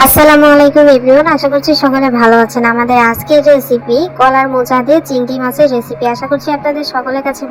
আসসালামু আলাইকুম এভরিওয়ান, আশা করছি সকলে ভালো আছেন। আমাদের আজকের রেসিপি কলার মোচা দিয়ে চিংড়ি মাছের রেসিপি। আশা করছি আপনাদের সকলের কাছে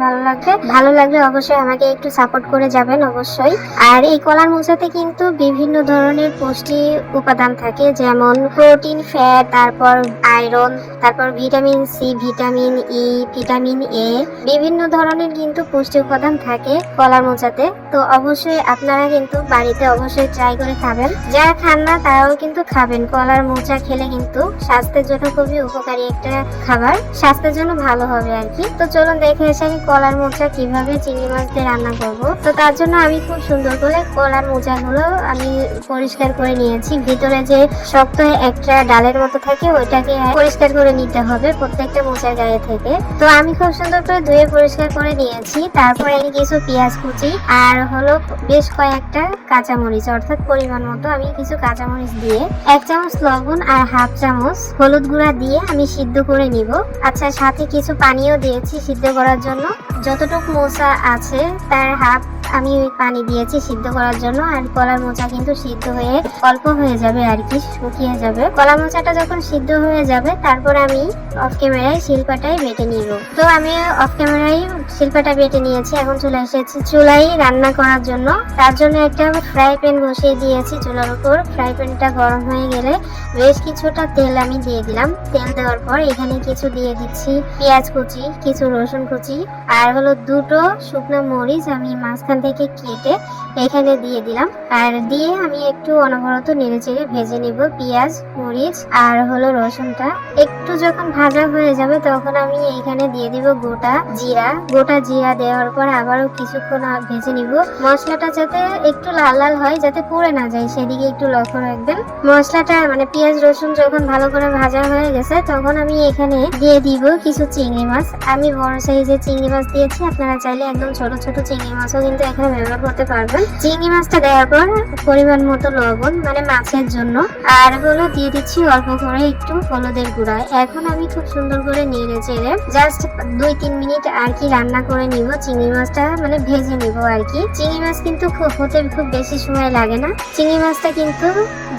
ভালো লাগবে অবশ্যই আমাকে একটু সাপোর্ট করে যাবেন অবশ্যই। আর এই কলার মোচাতে কিন্তু বিভিন্ন ধরনের পুষ্টি উপাদান থাকে, যেমন প্রোটিন, ফ্যাট, তারপর আয়রন, তারপর vitamin C, vitamin E, vitamin A, বিভিন্ন ধরনের কিন্তু পুষ্টি উপাদান থাকে কলার মোচাতে। তো অবশ্যই আপনারা কিন্তু বাড়িতে অবশ্যই ট্রাই করে খাবেন। যারা খান না তারাও কিন্তু খাবেন। কলার মোচা খেলে কিন্তু স্বাস্থ্যের জন্য খুবই উপকারী একটা খাবার, স্বাস্থ্যের জন্য ভালো হবে আর কি। তো চলুন দেখে এসে আমি কলার মোচা কিভাবে চিংড়ি মাছ দিয়ে রান্না করব। তো তার জন্য আমি খুব সুন্দর করে কলার মোচাগুলো আমি পরিষ্কার করে নিয়েছি। ভিতরে যে শক্ত একটা ডালের মতো থাকে ওইটাকে পরিষ্কার করে নিতে হবে প্রত্যেকটা মোচার গায়ে থেকে। তো আমি খুব সুন্দর করে ধুয়ে পরিষ্কার করে নিয়েছি। তারপরে আমি কিছু পেঁয়াজ কুচি আর হলো বেশ কয়েকটা কাঁচামরিচ, অর্থাৎ পরিমাণ মতো আমি কিছু কাঁচামরিচ দিয়ে 1 চামচ লবণ আর 1/2 চামচ হলুদ গুঁড়া দিয়ে আমি সিদ্ধ করে নিব। আচ্ছা, সাথে কিছু পানিও দিয়েছি সিদ্ধ করার জন্য। যতটুকু মোচা আছে তার হাফ আমি ওই পানি দিয়েছি সিদ্ধ করার জন্য। আর কলার মোচা কিন্তু সিদ্ধ হয়ে অল্প হয়ে যাবে আর কি, শুকিয়ে যাবে। কলা মোচাটা যখন সিদ্ধ হয়ে যাবে তারপর আমি অফ ক্যামেরায় শিলপাটায় বেটে নিব। তো আমি অফ ক্যামেরায় শিলপাটা বেটে নিয়েছি। এখন চলে এসেছি চুলায় রান্না করার জন্য। তার জন্য একটা ফ্রাই প্যান বসিয়ে দিয়েছি চুলার উপর। ফ্রাই প্যানটা গরম হয়ে গেলে বেশ কিছুটা তেল আমি দিয়ে দিলাম। তেল দেওয়ার পর এখানে কিছু দিয়ে দিচ্ছি পেঁয়াজ কুচি, কিছু রসুন কুচি আর হলো 2টো শুকনো মরিচ আমি মাঝখান থেকে কেটে এখানে দিয়ে দিলাম। আর দিয়ে আমি একটু অনবরত নেড়েচেড়ে ভেজে নিব পেঁয়াজ, মরিচ আর হলো রসুনটা। একটু যখন ভাজা হয়ে যাবে তখন আমি এখানে দিয়ে দিব গোটা জিরা দেওয়ার পর আবারও কিছুক্ষণ ভেজে নিব। মশলাটা যাতে একটু লাল লাল হয়, যাতে পুড়ে না যায় সেদিকে একটু লক্ষ্য রাখবেন। মশলাটা মানে পেঁয়াজ রসুন যখন ভালো করে ভাজা হয়ে গেছে তখন আমি এখানে দিয়ে দিব কিছু চিংড়ি মাছ। আমি বড় সাইজের চিংড়ি মাছ দিয়েছি, আপনারা চাইলে একদম ছোট ছোট চিংড়ি মাছও কিন্তু এখানে ব্যবহার করতে পারবেন। চিংড়ি মাছটা দেওয়ার পর পরিমাণ মতো লবণ, মানে মাছের জন্য, আর হলো দিয়ে দিচ্ছি অল্প করে একটু হলুদের গুঁড়া। এখন আমি খুব সুন্দর করে নেড়ে চেড়ে জাস্ট 2-3 মিনিট আর কি রান্না করে নিব। চিংড়ি মাছটা মানে ভেজে নিব আর কি। চিংড়ি মাছ কিন্তু হতে খুব বেশি সময় লাগে না। চিংড়ি মাছটা কিন্তু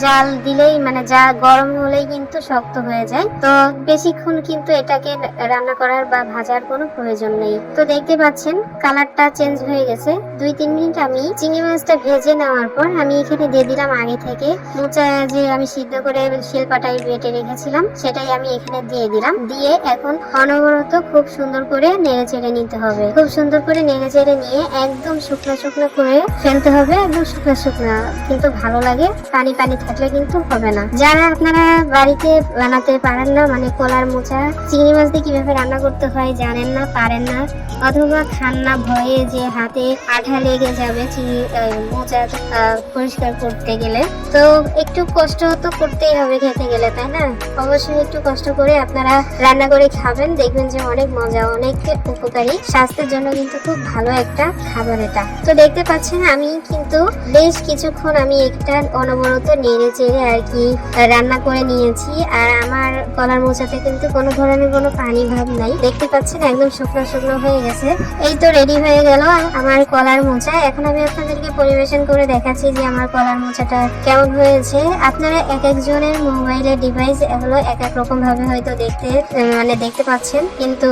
জাল দিলেই মানে যা গরম হলেই কিন্তু শক্ত হয়ে যায়। তো বেশিক্ষণ কিন্তু এটাকে রান্না করার বা ভাজার কোনো প্রয়োজন নেই। তো দেখতে পাচ্ছেন কালারটা চেঞ্জ হয়ে গেছে। 2-3 মিনিট আমি চিংড়ি মাছটা ভেজে নেওয়ার পর আমি এখানে দিয়ে দিলাম আগে থেকে মোচা যে আমি সিদ্ধ করে শিলপাটায় বেটে রেখেছিলাম সেটাই আমি এখানে দিয়ে দিলাম। দিয়ে এখন অনবরত খুব সুন্দর করে নেড়ে চেড়ে নিতে হবে। খুব সুন্দর করে নেড়ে চেড়ে নিয়ে একদম শুকনো শুকনো করে ফেলতে হবে। একদম শুকনো শুকনো কিন্তু ভালো লাগে, পানি পানি থাকলে কিন্তু হবে না। যারা আপনারা বাড়িতে বানাতে পারেন না, মানে কলার মোচা চিংড়ি মাছ দিয়ে কিভাবে রান্না করতে হয় জানেন না, পারেন না, অথবা খান না ভয়ে যে হাতে আঠা লেগে যাবে মোচা পরিষ্কার করতে গেলে, তো একটু কষ্ট তো করতেই হবে খেতে গেলে, তাই না? অবশ্যই একটু কষ্ট করে আপনারা রান্না করে খাবেন, দেখবেন যে অনেক মজা, অনেক উপকারী, স্বাস্থ্যের জন্য কিন্তু খুব ভালো একটা খাবার এটা। তো দেখতে পাচ্ছেন আমি কিন্তু বেশ কিছুক্ষণ আমি একটা অনবরত নেড়ে চেড়ে আর কি রান্না করে নিয়েছি। আর আমার কলার মোচাতে কিন্তু কোনো ধরনের কোনো পানি ভাব নাই। দেখতে পাচ্ছেন একদম শুকনো শুকনো হয়ে গেছে। এই তো রেডি হয়ে গেল আমার কলার মোচা। এখন আমি আপনাদেরকে পরিবেশন করে দেখাচ্ছি যে আমার কলার মোচাটা কেমন হয়েছে। আপনারা এক একজনের মোবাইলের ডিভাইস এগুলো এক এক রকম ভাবে হয়তো দেখতে পাচ্ছেন, কিন্তু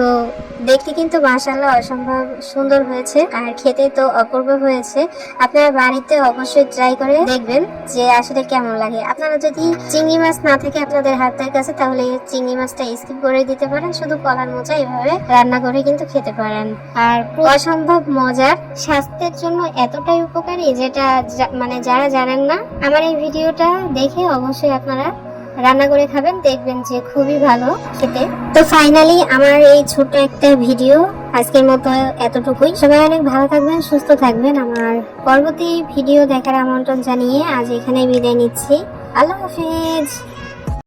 দেখতে কিন্তু মাশাআল্লাহ অসম্ভব সুন্দর হয়েছে আর খেতে তো অপূর্ব হয়েছে। আপনারা বাড়িতে অবশ্যই ট্রাই করে দেখবেন যে আসলে কেমন লাগে। আপনারা যদি চিংড়ি মাছ না থাকে আপনাদের হাতের কাছে তাহলে চিংড়ি মাছটা স্কিপ করে দিতে পারেন, শুধু কলার মোচা এভাবে রান্না করে কিন্তু খেতে পারেন। আর অসম্ভব মজার, স্বাস্থ্যের জন্য এতটাই উপকারী যেটা মানে যারা জানেন না, আমার এই ভিডিওটা দেখে অবশ্যই আপনারা রান্না করে খাবেন, দেখবেন যে খুবই ভালো খেতে। তো ফাইনালি আমার এই ছোট একটা ভিডিও আজকের মতো এতটুকুই। সবাই অনেক ভালো থাকবেন, সুস্থ থাকবেন। আমার পরবর্তী ভিডিও দেখার আমন্ত্রণ জানিয়ে আজ এখানে বিদায় নিচ্ছি। আল্লাহ হাফেজ।